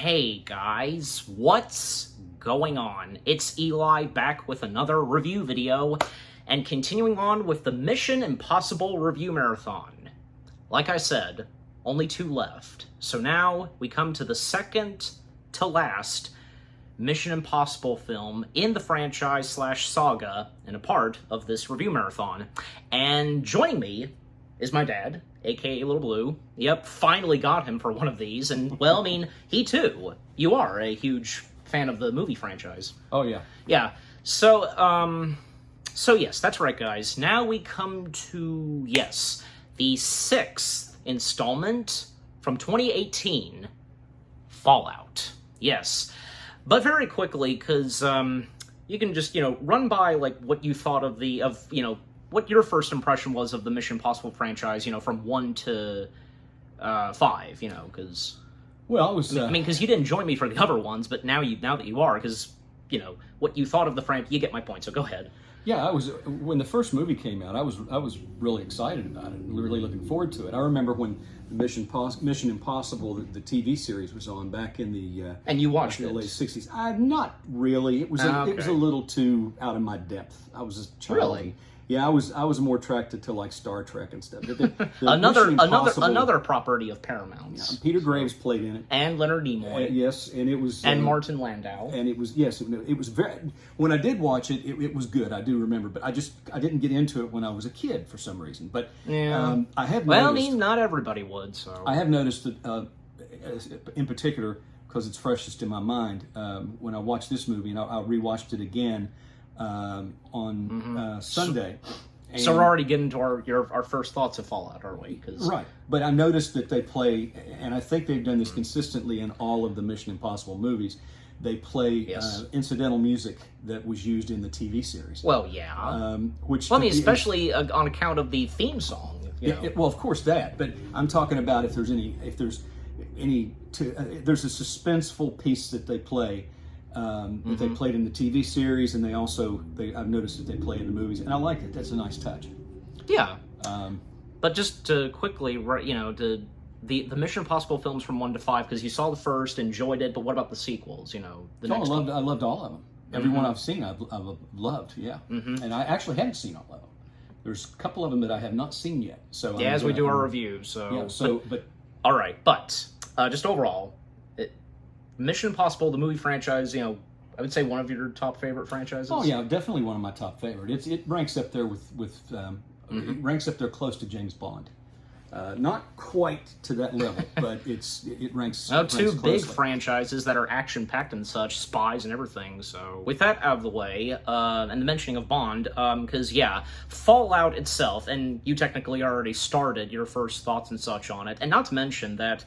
Hey guys, what's going on? It's Eli back with another review video and continuing on with the Mission Impossible review marathon. Like I said, only 2 left. So now we come to the second to last Mission Impossible film in the franchise slash saga and a part of this review marathon. And joining me is my dad, aka Little Blue. Yep, finally got him for one of these. And, well, I mean, he too. You are a huge fan of the movie franchise. Oh, yeah. Yeah. So yes, that's right, guys. Now we come to, yes, the 6th installment from 2018, Fallout. Yes. But very quickly, because you can just, run by, like, what you thought of what your first impression was of the Mission Impossible franchise, from 1 to 5, because... Well, I was... because you didn't join me for the other ones, but now that you are, because, what you thought of the franchise, you get my point, so go ahead. Yeah, when the first movie came out, I was really excited about it, and really looking forward to it. I remember when Mission Impossible, the TV series, was on back in the... and you watched the it? late 60s. Not really. It was it was a little too out of my depth. I was a child. Really? Yeah, I was more attracted to, like, Star Trek and stuff. The Another property of Paramount's. Yeah, Peter Graves played in it, and Leonard Nimoy. Yes, and it was and Martin Landau. And it was it was very. When I did watch it, it was good. I do remember, but I didn't get into it when I was a kid for some reason. But yeah. I have. Well, noticed, I mean, not everybody would. So I have noticed that, in particular, because it's freshest in my mind. When I watched this movie, and I rewatched it again. On Sunday. So we're already getting to our first thoughts of Fallout, aren't we? Right. But I noticed that they play, and I think they've done this consistently in all of the Mission Impossible movies, they play incidental music that was used in the TV series. Well, yeah. Especially on account of the theme song. Well, of course that, but I'm talking about if there's there's a suspenseful piece that they play. That they played in the TV series, and I've noticed that they play in the movies, and I like it. That's a nice touch. Yeah. But just to quickly, the Mission Impossible films from 1 to 5, because you saw the first, enjoyed it, but what about the sequels? I loved all of them. Every one I've seen, I've loved. Yeah. And I actually haven't seen all of them. There's a couple of them that I have not seen yet. So yeah, as we do our review. So yeah. But all right. But just overall. Mission Impossible, the movie franchise, I would say one of your top favorite franchises. Oh yeah, definitely one of my top favorite. It ranks up there it ranks up there close to James Bond. Not quite to that level, but it ranks. Two ranks big closely. Franchises that are action packed and such, spies and everything. So with that out of the way, and the mentioning of Bond, because Fallout itself, and you technically already started your first thoughts and such on it, and not to mention that.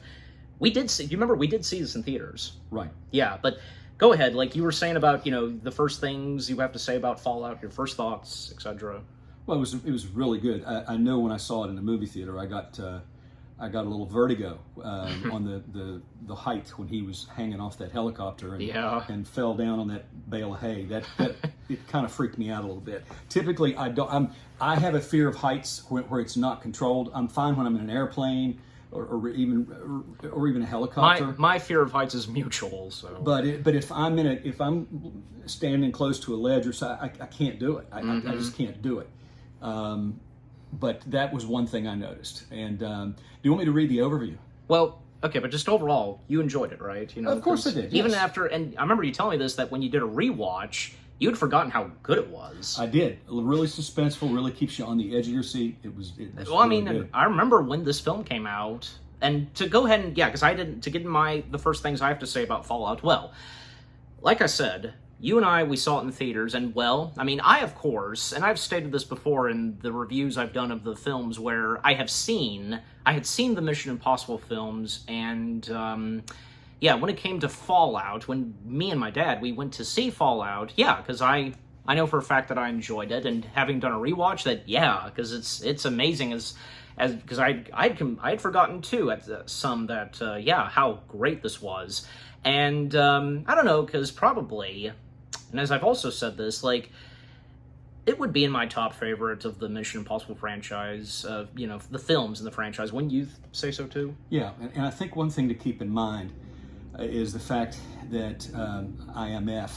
We did see this in theaters. Right. Yeah, but go ahead. Like you were saying about, the first things you have to say about Fallout, your first thoughts, etc. Well, it was really good. I know when I saw it in the movie theater, I got a little vertigo on the height when he was hanging off that helicopter and fell down on that bale of hay. That it kind of freaked me out a little bit. Typically, I have a fear of heights where it's not controlled. I'm fine when I'm in an airplane. Or even a helicopter. My fear of heights is mutual. So, but if I'm standing close to a ledge or so, I can't do it. I just can't do it. But that was one thing I noticed. And do you want me to read the overview? Well, okay, but just overall, you enjoyed it, right? Of course I did. Even yes. after, and I remember you telling me this that when you did a rewatch. You had forgotten how good it was. I did. Really suspenseful. Really keeps you on the edge of your seat. It was really good. I remember when this film came out, and to go ahead and because to get in the first things I have to say about Fallout. Well, like I said, you and we saw it in theaters, and I of course, and I've stated this before in the reviews I've done of the films where I had seen the Mission Impossible films, and. When it came to Fallout, when me and my dad, we went to see Fallout, because I know for a fact that I enjoyed it, and having done a rewatch, because it's amazing because I had forgotten too at some that how great this was, and I don't know, because probably, and as I've also said this, like. It would be in my top favorite of the Mission Impossible franchise, the films in the franchise. Wouldn't you say so too? Yeah, and I think one thing to keep in mind is the fact that IMF,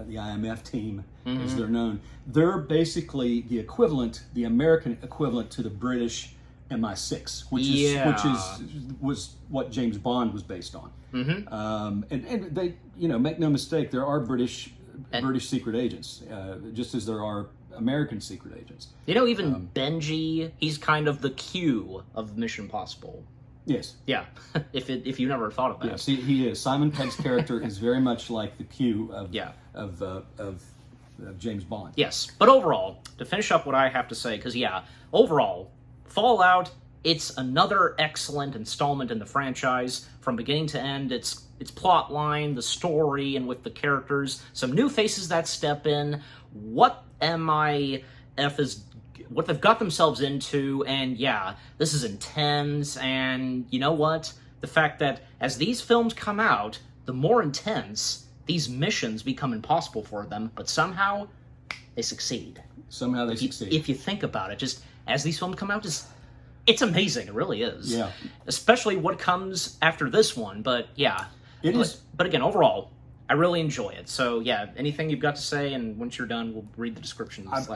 the IMF team, as they're known, they're basically the equivalent, the American equivalent to the British MI6, was what James Bond was based on. And they, make no mistake, there are British secret agents, just as there are American secret agents. Even Benji, he's kind of the Q of Mission Impossible. Yes. Yeah. if you never thought of that. Yes, he is. Simon Pegg's character is very much like the Q of James Bond. Yes, but overall, to finish up what I have to say, because overall, Fallout, it's another excellent installment in the franchise from beginning to end. Its plot line, the story, and with the characters, some new faces that step in, what they've got themselves into, and this is intense, and you know what? The fact that as these films come out, the more intense, these missions become impossible for them, but somehow they succeed. Somehow they succeed. If you think about it, just as these films come out, it's amazing. It really is. Yeah. Especially what comes after this one, but It is. But again, overall, I really enjoy it. So anything you've got to say, and once you're done, we'll read the description. It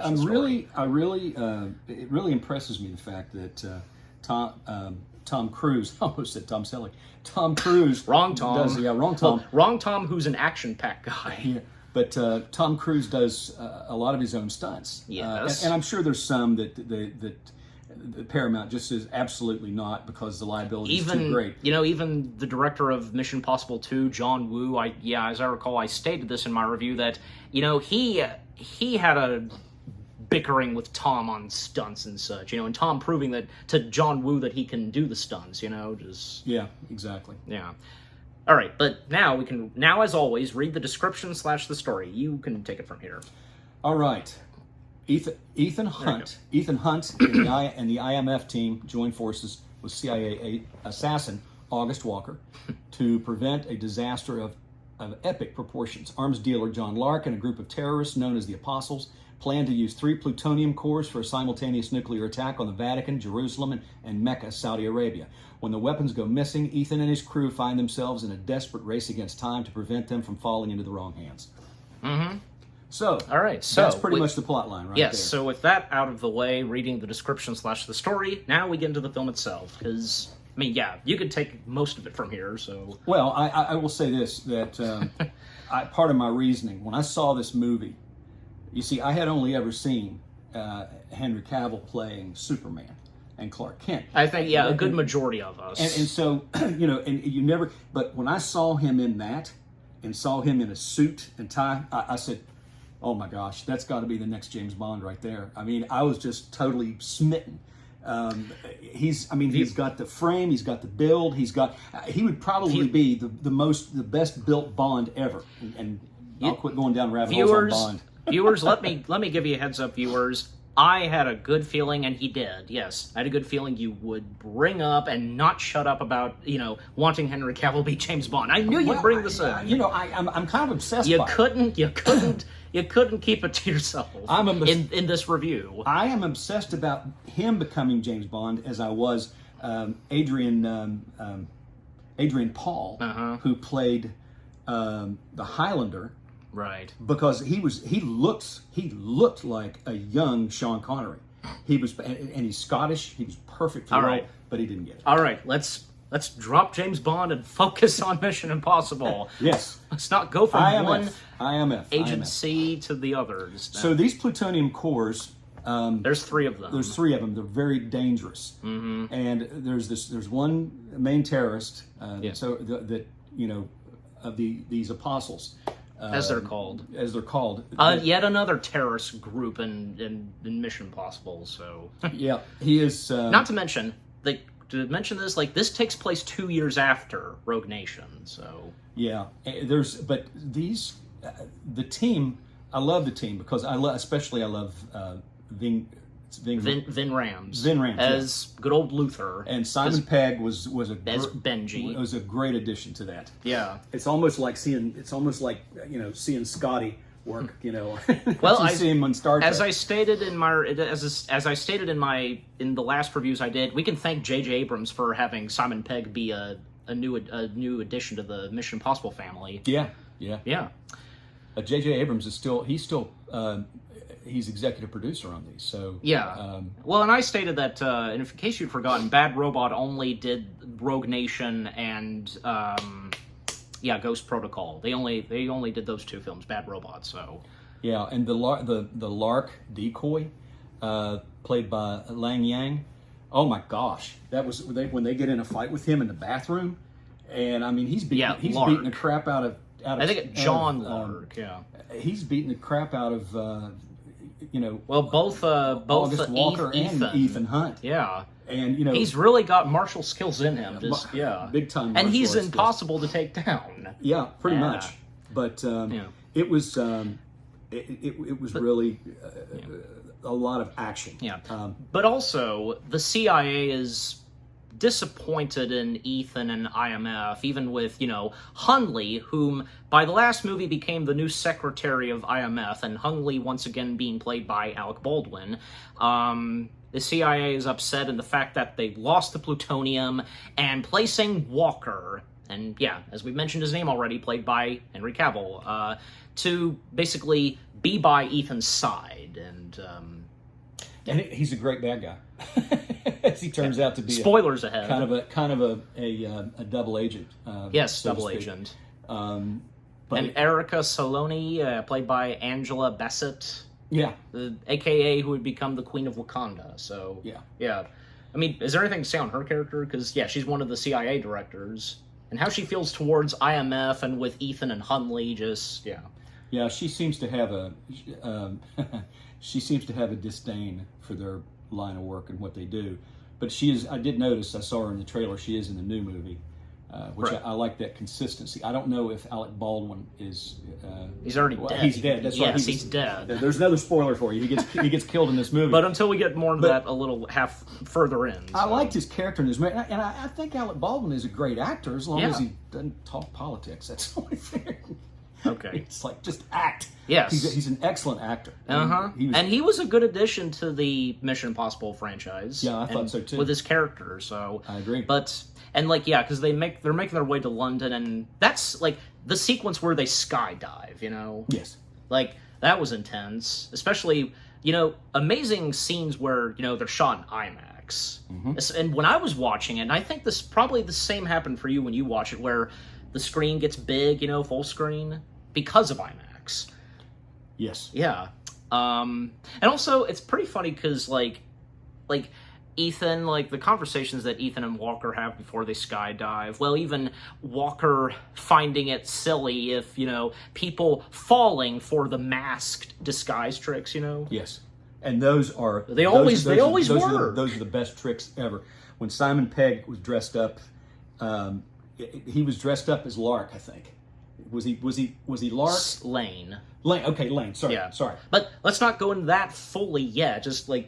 really impresses me the fact that Tom Cruise, I almost said Tom Selleck. Tom Cruise. Wrong Tom. Wrong Tom. Well, wrong Tom, who's an action-packed guy. Yeah. But Tom Cruise does a lot of his own stunts. Yes. And I'm sure there's some that Paramount just says absolutely not, because the liability is too great. Even the director of Mission Impossible 2, John Woo, as I recall, I stated this in my review that, he had a bickering with Tom on stunts and such, and Tom proving that to John Woo that he can do the stunts, just... Yeah, exactly. Yeah. All right, but now as always, read the description / the story. You can take it from here. All right. Ethan Hunt and the IMF team join forces with CIA assassin August Walker to prevent a disaster of epic proportions. Arms dealer John Lark and a group of terrorists known as the Apostles plan to use 3 plutonium cores for a simultaneous nuclear attack on the Vatican, Jerusalem, and Mecca, Saudi Arabia. When the weapons go missing, Ethan and his crew find themselves in a desperate race against time to prevent them from falling into the wrong hands. So, all right, that's pretty much the plot line right there. Yes, so with that out of the way, reading the description / the story, now we get into the film itself, because, you could take most of it from here, so... Well, I will say this, that part of my reasoning, when I saw this movie, you see, I had only ever seen Henry Cavill playing Superman and Clark Kent. I think, a good majority of us. And so, and you never... But when I saw him in that, and saw him in a suit and tie, I said... Oh my gosh, that's got to be the next James Bond right there. I was just totally smitten. He's got the frame, he's got the build, he would probably be the best built Bond ever. And I'll quit going down rabbit holes on Bond. Viewers, let me give you a heads up, viewers. I had a good feeling, and he did. Yes, I had a good feeling you would bring up and not shut up about wanting Henry Cavill to be James Bond. I knew you'd bring this up. I'm kind of obsessed. You couldn't keep it to yourself. In this review. I am obsessed about him becoming James Bond as I was Adrian Paul, who played the Highlander. Right. Because he looked like a young Sean Connery. And he's Scottish. He was perfect for the role, but he didn't get it. All right, let's drop James Bond and focus on Mission Impossible. Yes. Let's not go from one agency to the others. So these plutonium cores. There's 3 of them. There's 3 of them. They're very dangerous. And there's one main terrorist. So of these apostles. As they're called. Yet another terrorist group in Mission Impossible. So yeah, he is. Not to mention, this takes place 2 years after Rogue Nation. So yeah, the team. I love the team because I love Ving Rhames. Ving Rhames as good old Luther, and Simon Pegg was as Benji. Was a great addition to that. Yeah, it's almost like seeing Scotty work. Well, I see him on Star Trek. As I stated in the last reviews I did, we can thank J.J. Abrams for having Simon Pegg be a a new addition to the Mission Impossible family. Yeah. J.J. Abrams is he's executive producer on these. So well, and I stated that, and in case you'd forgotten, Bad Robot only did Rogue Nation and Ghost Protocol. They only did those 2 films, Bad Robot. So yeah, and the Lark decoy, played by Lang Yang. Oh my gosh, that was when they get in a fight with him in the bathroom, and I mean he's beating the crap out of. I think it's John Lark. He's beating the crap out of both August Walker and Ethan Hunt. Yeah. And he's really got martial skills in him. Big time. And he's impossible to take down. Yeah, pretty much. But it was really a lot of action. Yeah. But also the CIA is disappointed in Ethan and IMF, even with, Hung Lee, whom by the last movie became the new secretary of IMF, and Hung Lee once again being played by Alec Baldwin. The CIA is upset in the fact that they lost the plutonium and placing Walker, and as we mentioned his name already, played by Henry Cavill, to basically be by Ethan's side, and he's a great bad guy. As he turns out to be spoilers ahead, kind of a double agent. Yes, double agent. And Erica Saloni, played by Angela Bassett. Yeah, AKA who would become the Queen of Wakanda. So yeah. I mean, is there anything to say on her character? Because she's one of the CIA directors, and how she feels towards IMF and with Ethan and Hung Lee, Yeah, she seems to have a disdain for their line of work and what they do, but she is. I did notice. I saw her in the trailer. She is in the new movie, which I like that consistency. I don't know if Alec Baldwin is. He's already dead. He's dead. That's right. He's dead. There's another spoiler for you. He gets killed in this movie. But until we get more into that a little half further in. So. I liked his character in this movie, and I think Alec Baldwin is a great actor as long as he doesn't talk politics. That's the only thing. Okay. It's like, just act. Yes. He's an excellent actor. And he was a good addition to the Mission Impossible franchise. Yeah, I thought so too. With his character, so. I agree. But, because they're making their way to London, and that's, the sequence where they skydive, Yes. That was intense. Especially, amazing scenes where, they're shot in IMAX. Mm-hmm. And when I was watching it, and I think this probably the same happened for you when you watch it, where the screen gets big, full screen, because of IMAX. Yes. Yeah. And also, it's pretty funny because, Ethan, the conversations that Ethan and Walker have before they skydive, well, even Walker finding it silly if, people falling for the masked disguise tricks, Yes. And those are... They always were. Those are the best tricks ever. When Simon Pegg was dressed up... he was dressed up as Lark, I think. Was he Lark? Lane. Okay, Lane. Sorry. Yeah. Sorry. But let's not go into that fully yet. Just the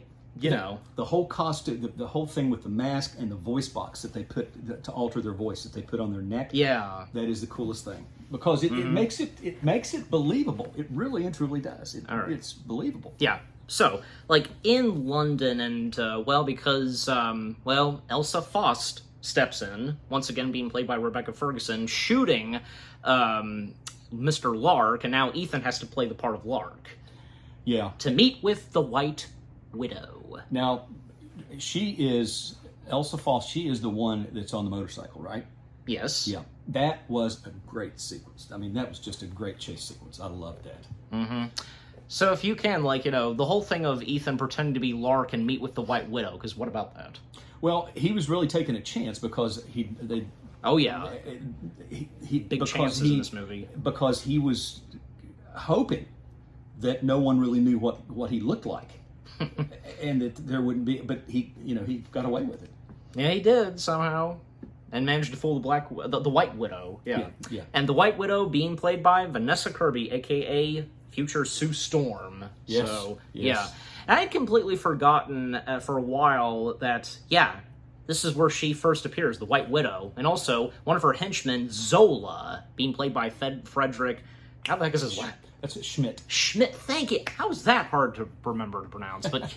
whole costume, the whole thing with the mask and the voice box that they put to alter their voice that they put on their neck. Yeah. That is the coolest thing because it makes it believable. It really and truly does. It's believable. Yeah. So, in London, and because Elsa Faust steps in, once again being played by Rebecca Ferguson, shooting Mr. Lark, and now Ethan has to play the part of Lark. Yeah. To meet with the White Widow. Now, Elsa Faust, she is the one that's on the motorcycle, right? Yes. Yeah. That was a great sequence. I mean, that was just a great chase sequence. I loved that. Mm-hmm. So if you can, the whole thing of Ethan pretending to be Lark and meet with the White Widow, because what about that? Well, he was really taking a chance because Oh yeah, big chances in this movie because he was hoping that no one really knew what he looked like, and that there wouldn't be. But he got away with it. Yeah, he did somehow, and managed to fool the White Widow. Yeah, and the White Widow being played by Vanessa Kirby, aka future Sue Storm. Yes. So yes. yeah. I had completely forgotten for a while that, this is where she first appears, the White Widow. And also, one of her henchmen, Zola, being played by Frederick... How the heck is his name? That's Schmidt. Schmidt, thank you. How is that hard to remember to pronounce? But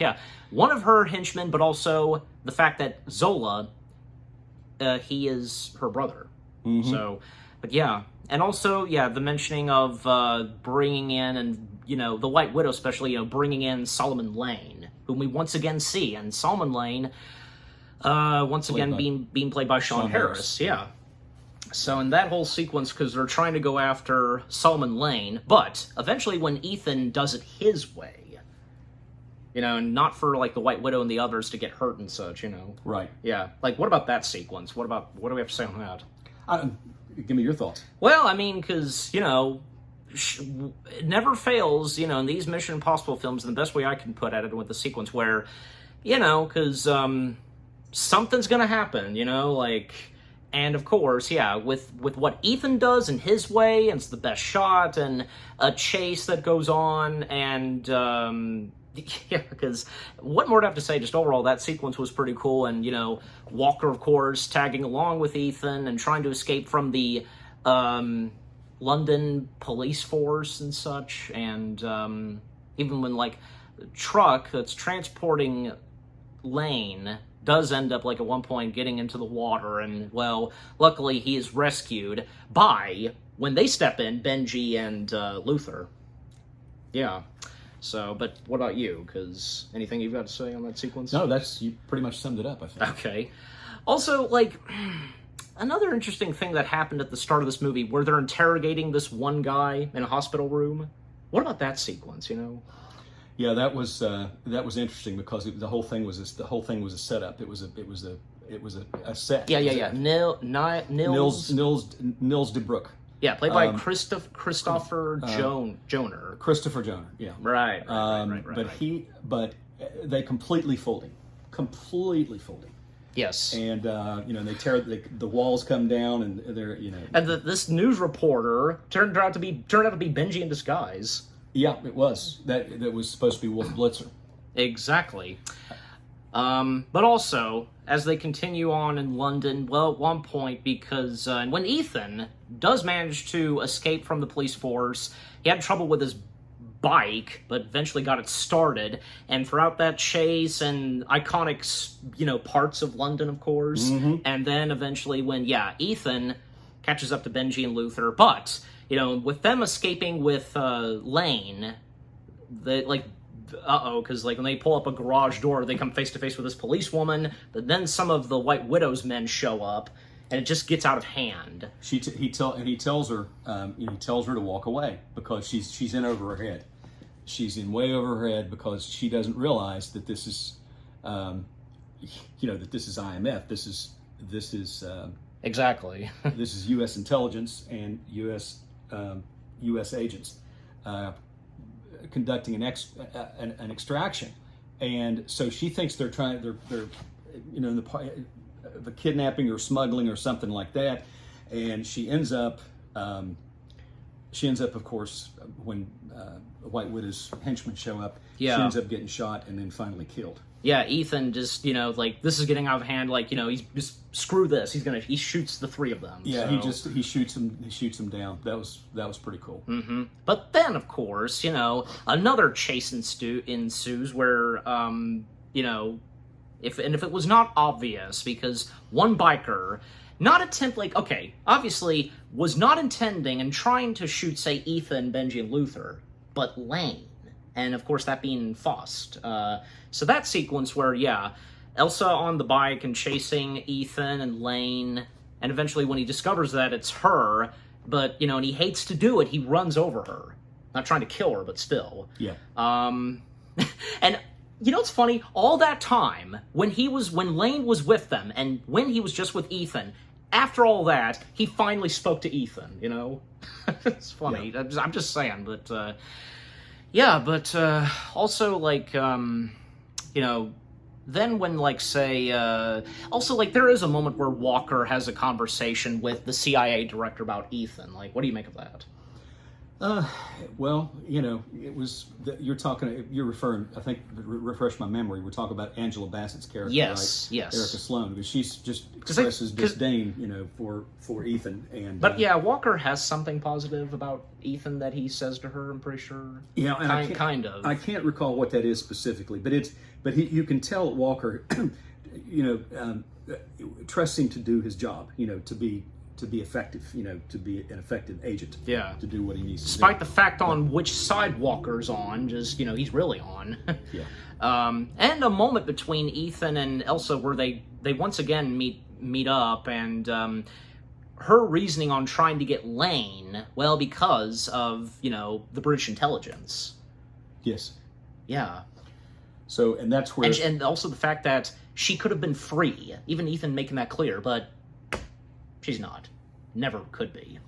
one of her henchmen, but also the fact that Zola he is her brother. So, but yeah. And also, yeah, the mentioning of bringing in, and, the White Widow especially, bringing in Solomon Lane, whom we once again see. And Solomon Lane, once again, being played by Sean Harris. Yeah. So in that whole sequence, because they're trying to go after Solomon Lane, but eventually when Ethan does it his way, not for, like, the White Widow and the others to get hurt and such, Right. Yeah. Like, what about that sequence? What do we have to say on that? Give me your thoughts. Well, I mean, because, it never fails, in these Mission Impossible films, and the best way I can put at it with the sequence where, because something's going to happen, like, and of course, yeah, with what Ethan does in his way, and it's the best shot, and a chase that goes on, and, yeah, because what more do I have to say? Just overall, that sequence was pretty cool, and, Walker, of course, tagging along with Ethan and trying to escape from the London police force and such, and even when, like, the truck that's transporting Lane does end up, like, at one point getting into the water, and, well, luckily he is rescued by, when they step in, Benji and Luther. Yeah. So, but what about you? Because anything you've got to say on that sequence? No, you pretty much summed it up, I think. Okay. Also, like, another interesting thing that happened at the start of this movie, where they're interrogating this one guy in a hospital room. What about that sequence? Yeah, that was interesting, because the whole thing was a setup. It was a set. Yeah. Nils DeBrook. Yeah, played by Christopher Joner. Christopher Joner. Yeah. Right. But they completely fooled him. Yes. And they tear the walls come down, and they're And this news reporter turned out to be Benji in disguise. Yeah, it was. That was supposed to be Wolf Blitzer. Exactly. But also, as they continue on in London, well, at one point, because when Ethan does manage to escape from the police force, he had trouble with his bike, but eventually got it started, and throughout that chase and iconic, parts of London, of course, and then eventually when, Ethan catches up to Benji and Luther, but, with them escaping with Lane, they, like, because, like, when they pull up a garage door, they come face to face with this policewoman, but then some of the White Widow's men show up, and it just gets out of hand. He tells her to walk away, because she's in over her head. She's in way over her head, because she doesn't realize that this is, that this is IMF. This is exactly. This is U.S. intelligence and U.S. agents conducting an extraction, and so she thinks they're the kidnapping or smuggling or something like that, and she ends up, of course, when White Widow's henchmen show up, she ends up getting shot and then finally killed. Yeah, Ethan just, like, this is getting out of hand, like, he's just, screw this, he shoots the three of them. Yeah, so. he shoots them down. That was pretty cool. Mm-hmm. But then, of course, another chase ensues where, if it was not obvious, because one biker, obviously was not intending and trying to shoot, say, Ethan, Benji, and Luther, but Lane. And, of course, that being Faust. So that sequence where, Elsa on the bike and chasing Ethan and Lane, and eventually when he discovers that it's her, but, and he hates to do it, he runs over her. Not trying to kill her, but still. Yeah. And, it's funny, all that time, when Lane was with them, and when he was just with Ethan, after all that, he finally spoke to Ethan, It's funny. Yeah. I'm just saying, but... but also, like, then when, like, say, also, like, there is a moment where Walker has a conversation with the CIA director about Ethan. Like, what do you make of that? Well, it was, you're referring, I think, refresh my memory, we're talking about Angela Bassett's character, yes, right? Yes. Erica Sloane, because she's just expresses disdain, for Ethan. And but Walker has something positive about Ethan that he says to her, I'm pretty sure. Yeah, and kind of. I can't recall what that is specifically, but you can tell Walker, trusting to do his job, to be effective, to be an effective agent. Yeah. To do what he needs to do. Despite the fact on which side Walker's on, just, he's really on. Yeah. And a moment between Ethan and Elsa where they once again meet up, and her reasoning on trying to get Lane, well, because of, the British intelligence. Yes. Yeah. So, and that's where... And also the fact that she could have been free, even Ethan making that clear, but she's not. Never could be.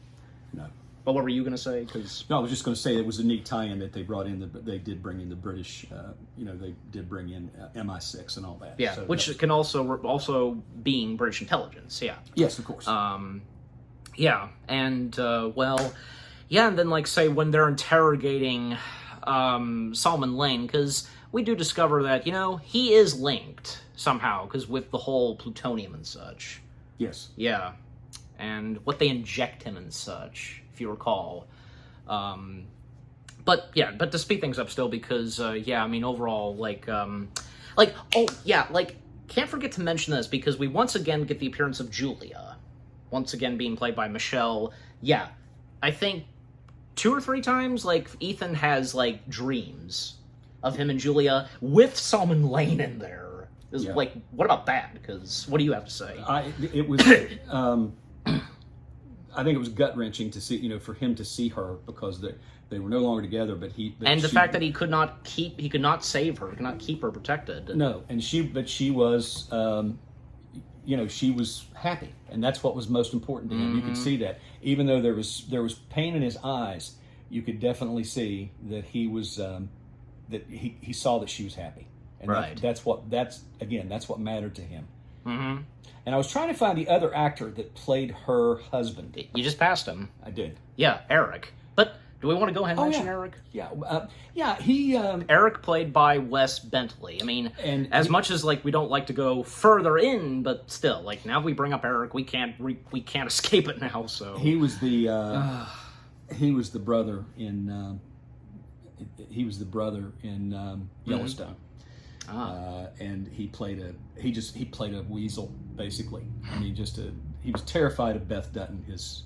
No. But what were you going to say? No, I was just going to say it was a neat tie-in that they brought in. They did bring in the British. They did bring in MI6 and all that. Yeah, so which can also being British intelligence. Yeah. Yes, of course. Yeah, and and then say when they're interrogating Solomon Lane, because we do discover that he is linked somehow, because with the whole plutonium and such. Yes. Yeah, and what they inject him and such, if you recall. But to speed things up still, because overall, can't forget to mention this, because we once again get the appearance of Julia, once again being played by Michelle. Yeah, I think 2 or 3 times, Ethan has dreams of him and Julia with Solomon Lane in there. Yeah. What about that? Because what do you have to say? It was. I think it was gut-wrenching to see, for him to see her, because they were no longer together. But the fact that he could not save her, could not keep her protected. No, and she was, she was happy, and that's what was most important to him. Mm-hmm. You could see that, even though there was pain in his eyes, you could definitely see that he was, that he saw that she was happy, and right. That's what mattered to him. Mm-hmm. And I was trying to find the other actor that played her husband. You just passed him. I did. Yeah, Eric. But do we want to go ahead and mention Eric? Yeah. He Eric, played by Wes Bentley. I mean, much as we don't like to go further in, but still, now if we bring up Eric, we can't escape it now. So he was the brother in Yellowstone. And he played a weasel, basically. I mean, he was terrified of Beth Dutton, his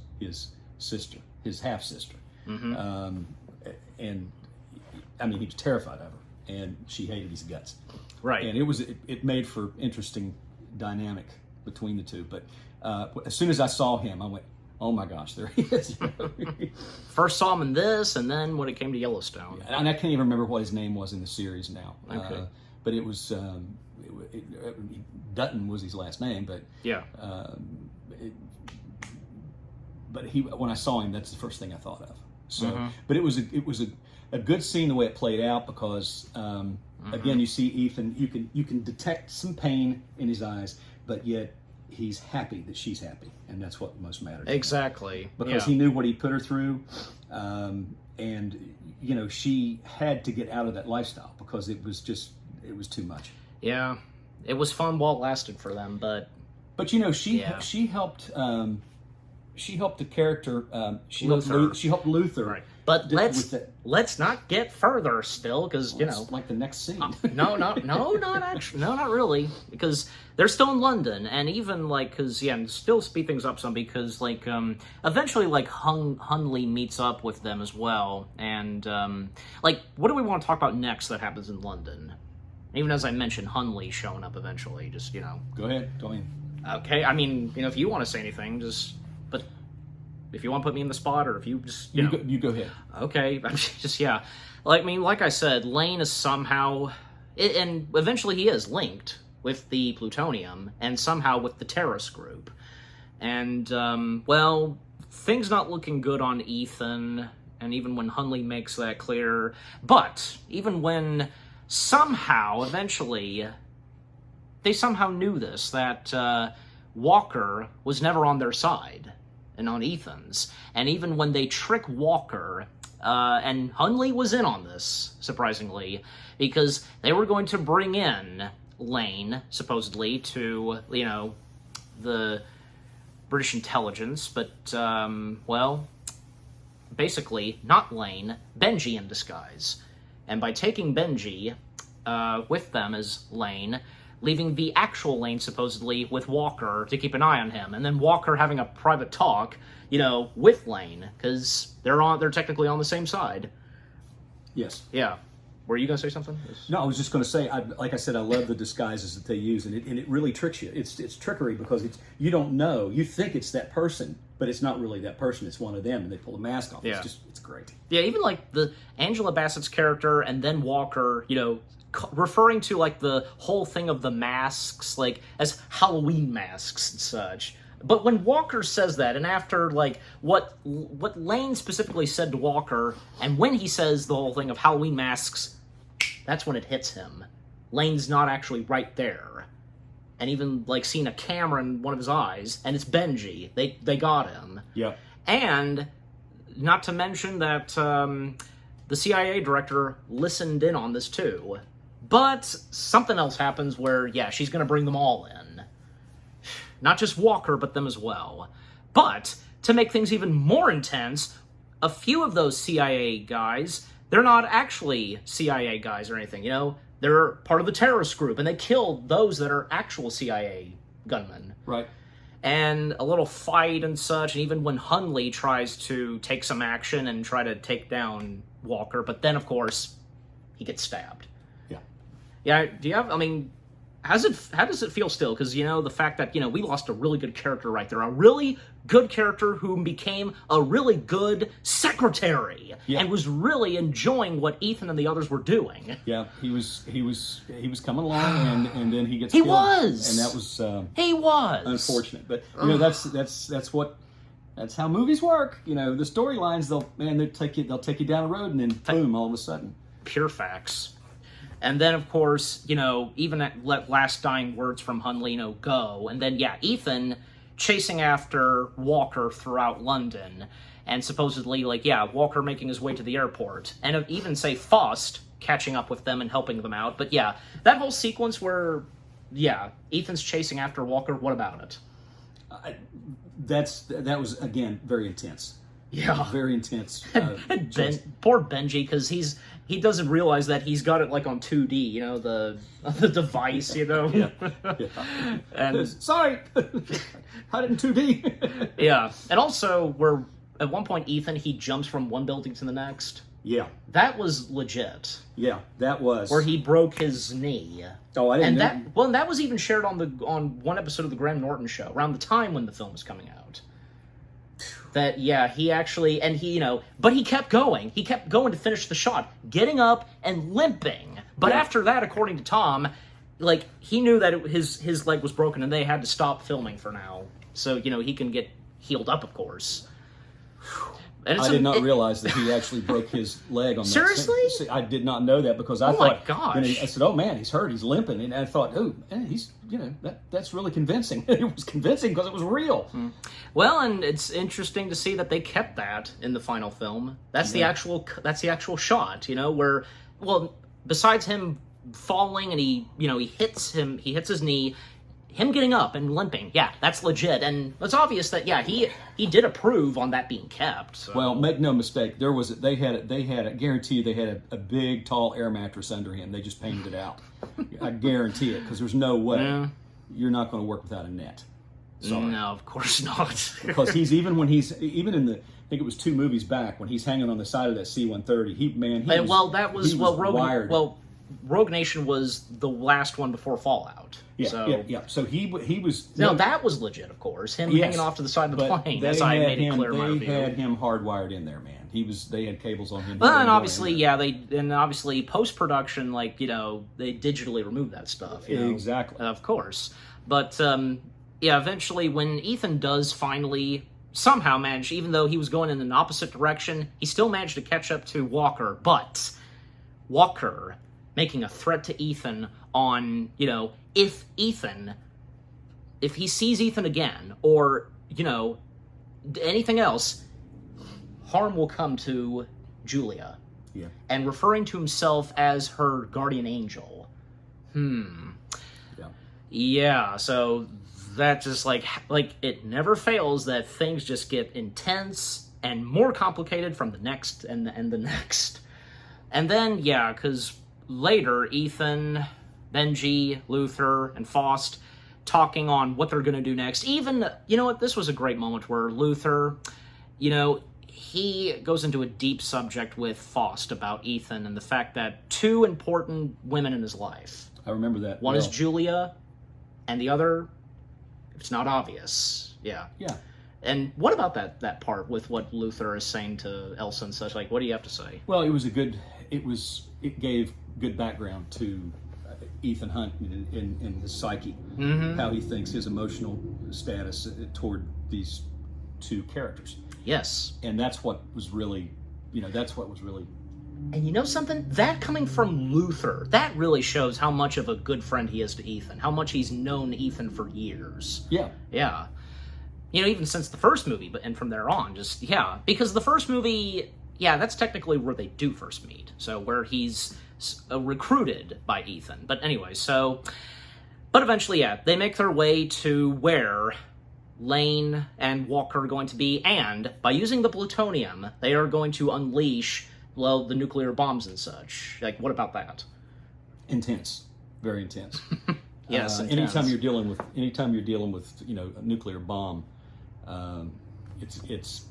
sister, his half sister. Mm-hmm. And I mean, he was terrified of her, and she hated his guts. Right. And it made for interesting dynamic between the two. But as soon as I saw him, I went, oh my gosh, there he is. First saw him in this, and then when it came to Yellowstone. And I can't even remember what his name was in the series now. Okay. But it was Dutton was his last name, but yeah. But when I saw him, that's the first thing I thought of. So, mm-hmm. But it was a good scene the way it played out, because again, you see Ethan, you can detect some pain in his eyes, but yet he's happy that she's happy, and that's what most matters. Exactly. Because he knew what he put her through, and she had to get out of that lifestyle, because it was too much. Yeah, it was fun while it lasted for them, but she helped. She helped the character. She helped Luther. Right. But let's not get further still, because like the next scene. No, not really, because they're still in London, and even still speed things up some, because eventually Hunley meets up with them as well, and what do we want to talk about next that happens in London? Even as I mentioned, Hunley showing up eventually, just Go ahead, go in. Okay, I mean, if you want to say anything, but if you want to put me in the spot, or if you just you go ahead. Okay, like I said, Lane is somehow, and eventually he is linked with the plutonium, and somehow with the terrorist group, and things not looking good on Ethan, and even when Hunley makes that clear, but even when somehow, eventually, they somehow knew this, that Walker was never on their side, and on Ethan's. And even when they trick Walker, and Hunley was in on this, surprisingly, because they were going to bring in Lane, supposedly, to, the British intelligence, but, basically, not Lane, Benji in disguise. And by taking Benji with them as Lane, leaving the actual Lane supposedly with Walker to keep an eye on him, and then Walker having a private talk, with Lane, because they're technically on the same side. Yes. Yeah. Were you going to say something? No, I was just going to say, like I said, I love the disguises that they use, and it really tricks you. It's trickery because you don't know. You think it's that person, but it's not really that person. It's one of them, and they pull a mask off. Yeah. It's great. Yeah, even like the Angela Bassett's character and then Walker, referring to like the whole thing of the masks, like as Halloween masks and such. But when Walker says that, and after like what Lane specifically said to Walker, and when he says the whole thing of Halloween masks, that's when it hits him. Lane's not actually right there, and even like seeing a camera in one of his eyes, and it's Benji. They got him. Yeah. And not to mention that the CIA director listened in on this too. But something else happens where, she's going to bring them all in. Not just Walker, but them as well. But, to make things even more intense, a few of those CIA guys, they're not actually CIA guys or anything, They're part of the terrorist group, and they killed those that are actual CIA gunmen. Right. And a little fight and such, and even when Hunley tries to take some action and try to take down Walker, but then, of course, he gets stabbed. Yeah. Yeah, how does it feel still? Because, the fact that, we lost a really good character right there. A really good character who became a really good secretary. Yeah. And was really enjoying what Ethan and the others were doing. Yeah, he was coming along, and then he gets He killed. was! And that was... he was! Unfortunate. But, that's how movies work. The storylines, they'll take you down a road, and then boom, all of a sudden. Pure facts. And then, of course, even at last dying words from Hunley, go. And then, Ethan chasing after Walker throughout London. And supposedly, Walker making his way to the airport. And even, say, Faust catching up with them and helping them out. But, that whole sequence where, Ethan's chasing after Walker, what about it? That was, again, very intense. Yeah. Very intense. Poor Benji, because he doesn't realize that he's got it like on 2D, the device, Yeah. And sorry, I didn't 2D. Yeah, and also where at one point Ethan he jumps from one building to the next. Yeah, that was legit. Yeah, that was where he broke his knee. Oh, I didn't know. And that was even shared on one episode of the Graham Norton show around the time when the film was coming out. That, he actually, and but he kept going. He kept going to finish the shot, getting up and limping. But after that, according to Tom, he knew that his leg was broken and they had to stop filming for now. So, he can get healed up, of course. And I did not realize that he actually broke his leg on that. Seriously? I did not know that because I thought, my gosh. I said, oh man, he's hurt, he's limping. And I thought, oh, man, he's, that's really convincing. It was convincing because it was real. Well, and it's interesting to see that they kept that in the final film. That's the actual shot, where, besides him falling and he hits his knee, him getting up and limping, that's legit, and it's obvious that he did approve on that being kept. So. Well, make no mistake, they had I guarantee you they had a big tall air mattress under him. They just painted it out. I guarantee it because there's no way you're not going to work without a net. Sorry. No, of course not. Because even in the, I think it was 2 movies back when he's hanging on the side of that C-130. Rogue Nation was the last one before Fallout. Yeah. So he was. No, that was legit, of course. Him hanging off to the side of the plane. As I made it clear in my review. They had him hardwired in there, man. They had cables on him. Well, and obviously, post production, they digitally removed that stuff. Exactly. Of course, but eventually, when Ethan does finally somehow manage, even though he was going in an opposite direction, he still managed to catch up to Walker. But Walker making a threat to Ethan on, if he sees Ethan again, or, anything else, harm will come to Julia. Yeah. And referring to himself as her guardian angel. Yeah, so that just, it never fails that things just get intense and more complicated from the next and the next. And then, because later, Ethan Benji, Luther, and Faust talking on what they're going to do next. Even, you know what, this was a great moment where Luther, you know, he goes into a deep subject with Faust about Ethan and the fact that two important women in his life. I remember that. One is Julia, and the other, it's not obvious. Yeah. Yeah. And what about that part with what Luther is saying to Elsa and such? Like, what do you have to say? Well, it gave good background to Ethan Hunt in his psyche, how he thinks his emotional status toward these two characters. Yes. And that's what was really. And you know something? That coming from Luther, that really shows how much of a good friend he is to Ethan, how much he's known Ethan for years. Yeah. Yeah. You know, even since the first movie, and from there on, just, yeah. Because the first movie, yeah, that's technically where they do first meet. So, where he's recruited by Ethan. But anyway, but eventually, yeah, they make their way to where Lane and Walker are going to be, and by using the plutonium, they are going to unleash, well, the nuclear bombs and such. Like, what about that? Intense. Very intense. Yes. Anytime you're dealing with, you know, a nuclear bomb, it's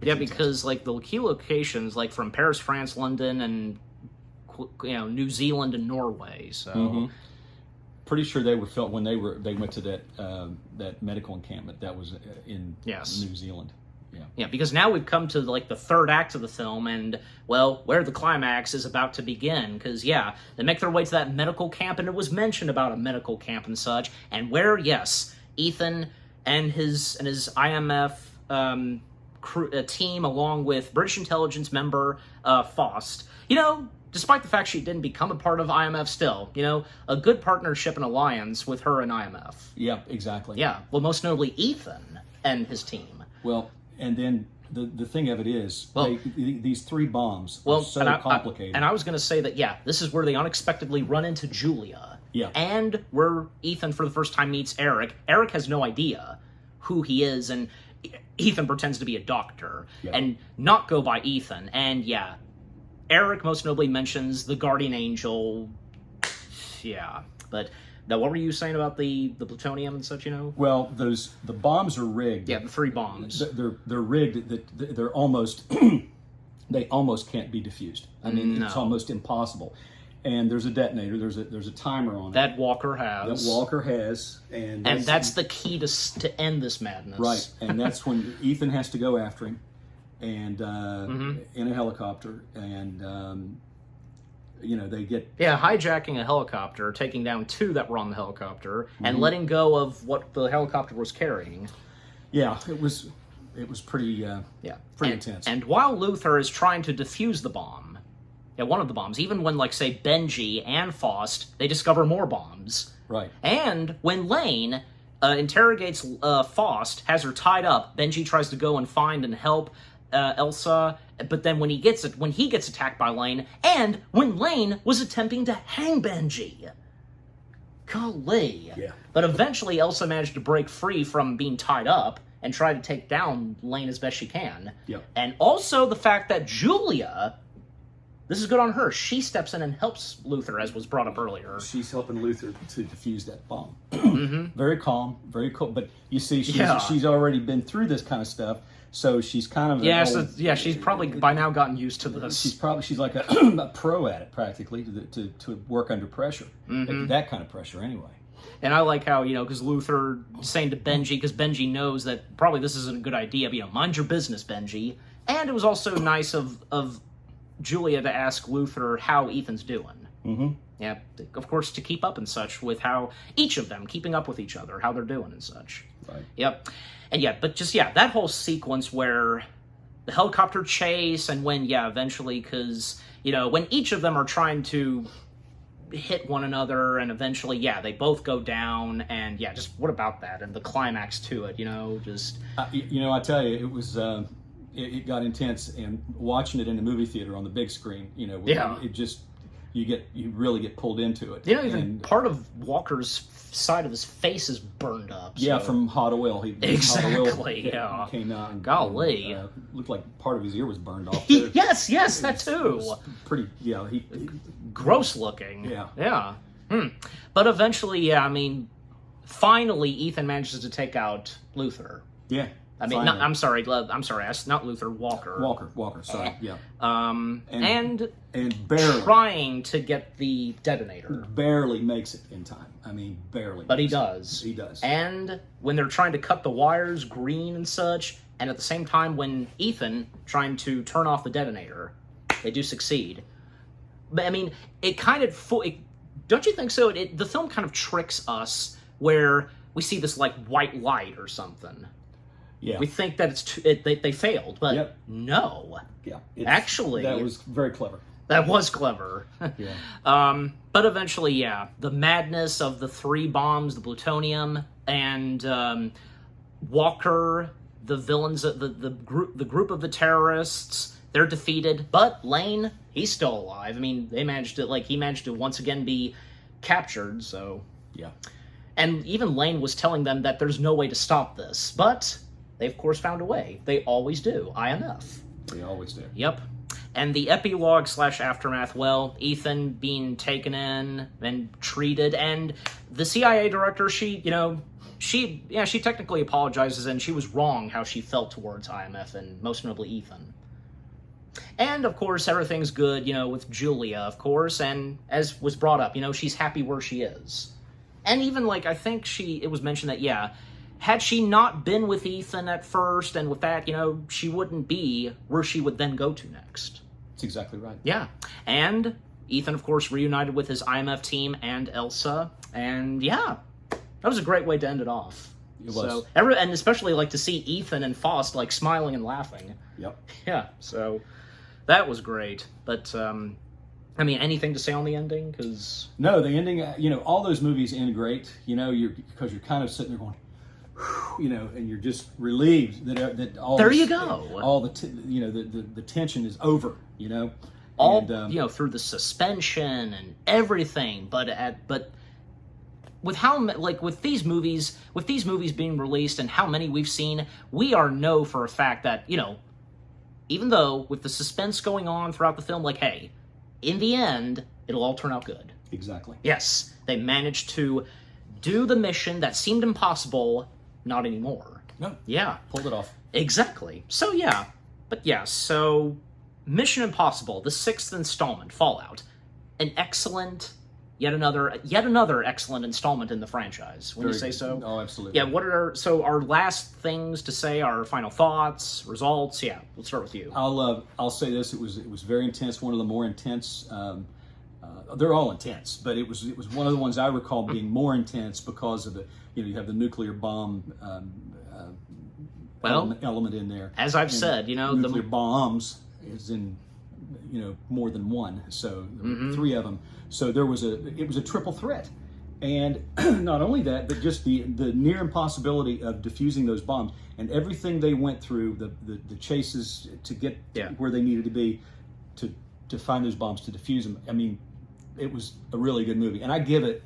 yeah, because like the key locations, like from Paris, France, London, and New Zealand and Norway. So pretty sure they were felt when they went to that medical encampment that was in New Zealand. Yeah, because now we've come to like the third act of the film, and well, where the climax is about to begin. Because they make their way to that medical camp, and it was mentioned about a medical camp and such, and where Ethan and his IMF team, along with British intelligence member Faust, you know, despite the fact she didn't become a part of IMF, still, you know, a good partnership and alliance with her and IMF. Yeah, exactly. Yeah, well, most notably Ethan and his team. Well, and then the thing of it is, these three bombs are so complicated. And I was going to say that, this is where they unexpectedly run into Julia. Yeah. And where Ethan, for the first time, meets Eric. Eric has no idea who he is, and Ethan pretends to be a doctor and not go by Ethan. And, Eric most notably mentions the guardian angel. Yeah. But now, what were you saying about the plutonium and such, you know? Well, the bombs are rigged. Yeah, the three bombs. They're rigged that they're almost they almost can't be diffused. I mean, it's almost impossible. And there's a detonator. There's a timer on it that Walker has. And that's the key to end this madness. Right, and that's when Ethan has to go after him, and in a helicopter, and they get hijacking a helicopter, taking down two that were on the helicopter, and letting go of what the helicopter was carrying. Yeah, it was pretty intense. And while Luther is trying to defuse the bomb. Yeah, one of the bombs. Even when, like, say, Benji and Faust, they discover more bombs. Right. And when Lane interrogates Faust, has her tied up, Benji tries to go and find and help Elsa. But then when he gets attacked by Lane, and when Lane was attempting to hang Benji. Golly. Yeah. But eventually Elsa managed to break free from being tied up and try to take down Lane as best she can. Yeah. And also the fact that Julia... This is good on her. She steps in and helps Luther, as was brought up earlier. She's helping Luther to defuse that bomb. Very calm, very cool. But you see, she's already been through this kind of stuff, so she's kind of she's probably by now gotten used to this. She's like a pro at it, practically, to work under pressure, that kind of pressure, anyway. And I like how, because Luther saying to Benji, because Benji knows that probably this isn't a good idea, but mind your business, Benji. And it was also nice of Julia to ask Luther how Ethan's doing. Yeah, of course, to keep up and such with how each of them keeping up with each other, how they're doing and such. Right. Yep. And but just that whole sequence where the helicopter chase and when eventually, because when each of them are trying to hit one another and eventually they both go down and just what about that and the climax to it, just I tell you, it was. It got intense, and watching it in the movie theater on the big screen, it just you really get pulled into it. Even part of Walker's side of his face is burned up. So. Yeah, from hot oil. Exactly. Hot oil came out. And, golly, looked like part of his ear was burned off. Yes, that too. Pretty. Gross looking. Yeah. But eventually, yeah, I mean, finally, Ethan manages to take out Luther. Yeah. I mean, not, I'm sorry, not Luther, Walker. Walker, sorry, yeah. And barely trying to get the detonator. Barely makes it in time. I mean, barely. But he does. He does. And when they're trying to cut the wires green and such, and at the same time when Ethan trying to turn off the detonator, they do succeed. But I mean, it kind of, don't you think so? The film kind of tricks us where we see this like white light or something. Yeah. We think that they failed, but no. Yeah. Actually, that was very clever. That was clever. Yeah. But eventually, yeah, the madness of the 3 bombs, the plutonium, and Walker, the villains, the group of the terrorists, they're defeated. But Lane, he's still alive. I mean, he managed to once again be captured. So yeah. And even Lane was telling them that there's no way to stop this, but they, of course, found a way. They always do. IMF. They always do. Yep. And the epilogue / aftermath, well, Ethan being taken in and treated, and the CIA director, she technically apologizes, and she was wrong how she felt towards IMF, and most notably Ethan. And, of course, everything's good, with Julia, of course, and as was brought up, she's happy where she is. And even, I think it was mentioned that, yeah, had she not been with Ethan at first, and with that, she wouldn't be where she would then go to next. That's exactly right. Yeah. And Ethan, of course, reunited with his IMF team and Elsa. And, yeah, that was a great way to end it off. It was. So, and especially, to see Ethan and Faust, smiling and laughing. Yep. Yeah, so that was great. But, I mean, anything to say on the ending? Because no, the ending, all those movies end great, because you're kind of sitting there going, and you're just relieved that all there this, you go. All the tension is over, all through the suspension and everything, but with with these movies being released and how many we've seen, we know for a fact that even though with the suspense going on throughout the film, hey, in the end it'll all turn out good. Exactly. Yes, they managed to do the mission that seemed impossible. Not anymore. No. Yeah. Pulled it off. Exactly. So, yeah. But, yeah, so Mission Impossible, the 6th installment, Fallout. An excellent, yet another excellent installment in the franchise. Wouldn't you say so? Oh, absolutely. Yeah, what are our last things to say, our final thoughts, results? Yeah, let's start with you. I'll say this, it was very intense, one of the more intense, they're all intense, but it was one of the ones I recall being more intense because of the, you have the nuclear bomb element in there. As I've said, nuclear bombs is in, more than one, so there were 3 of them. So it was a triple threat. And not only that, but just the near impossibility of defusing those bombs and everything they went through, the chases to get where they needed to be to find those bombs, to defuse them. I mean, it was a really good movie, and I give it.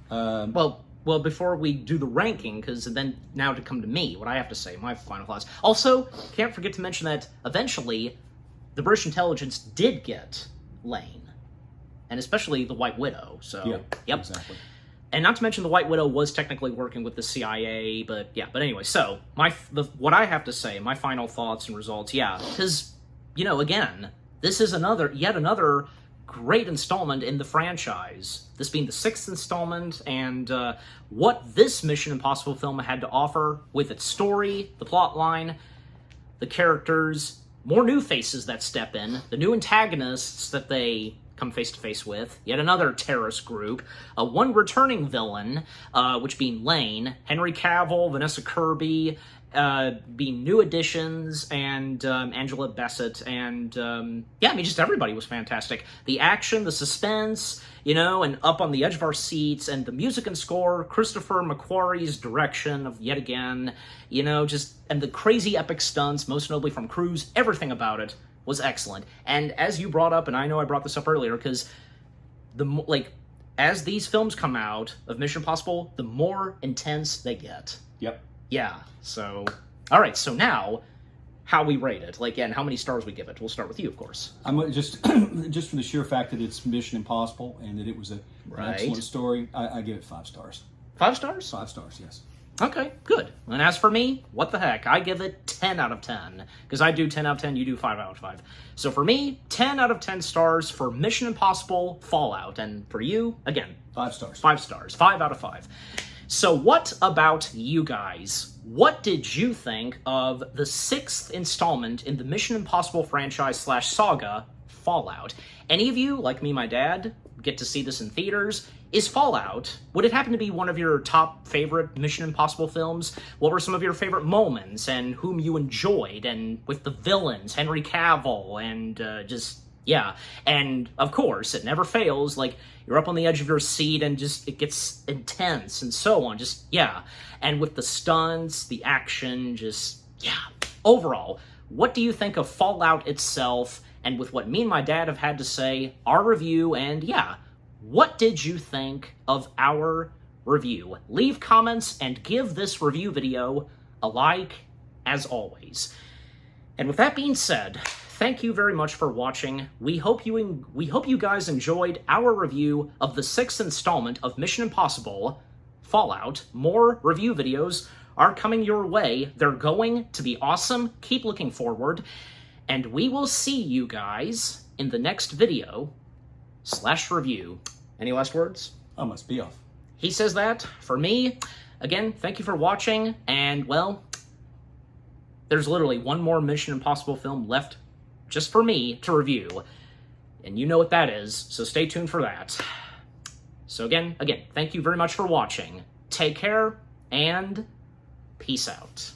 Well, before we do the ranking, because then now to come to me, what I have to say, my final thoughts. Also, can't forget to mention that eventually, the British intelligence did get Lane, and especially the White Widow. So, yep. Exactly. And not to mention the White Widow was technically working with the CIA, but yeah. But anyway, so what I have to say, my final thoughts and results, because again, this is yet another great installment in the franchise, this being the 6th installment, and what this Mission Impossible film had to offer with its story, the plot line, the characters, more new faces that step in, the new antagonists that they come face to face with, yet another terrorist group, one returning villain, which being Lane, Henry Cavill, Vanessa Kirby, being new additions, and Angela Bassett, and just everybody was fantastic. The action, the suspense, and up on the edge of our seats, and the music and score, Christopher McQuarrie's direction of yet again, and the crazy epic stunts, most notably from Cruise, everything about it was excellent. And as you brought up, and I know I brought this up earlier, because as these films come out of Mission Impossible, the more intense they get. Yep. Yeah, so, all right, so now, how we rate it, like, and how many stars we give it. We'll start with you, of course. I'm just for the sheer fact that it's Mission Impossible and that it was an excellent story. I give it 5 stars. 5 stars? 5 stars, yes. Okay, good. And as for me, what the heck? I give it 10 out of 10. Because I do 10 out of 10, you do 5 out of 5. So for me, 10 out of 10 stars for Mission Impossible Fallout. And for you, again, 5 stars. 5 stars. 5 out of 5. So what about you guys? What did you think of the 6th installment in the Mission Impossible franchise / saga, Fallout? Any of you, like me, my dad, get to see this in theaters? Is Fallout, would it happen to be one of your top favorite Mission Impossible films? What were some of your favorite moments and whom you enjoyed? And with the villains, Henry Cavill, and yeah. And of course, it never fails, like, you're up on the edge of your seat and just, it gets intense and so on, just, yeah. And with the stunts, the action, just, yeah. Overall, what do you think of Fallout itself, and with what me and my dad have had to say, our review, and yeah, what did you think of our review? Leave comments and give this review video a like, as always. And with that being said, thank you very much for watching. We hope you guys enjoyed our review of the 6th installment of Mission Impossible Fallout. More review videos are coming your way. They're going to be awesome. Keep looking forward. And we will see you guys in the next video / review. Any last words? I must be off. He says that. For me, again, thank you for watching. And, well, there's literally one more Mission Impossible film left just for me to review. And you know what that is, so stay tuned for that. So again, thank you very much for watching. Take care, and peace out.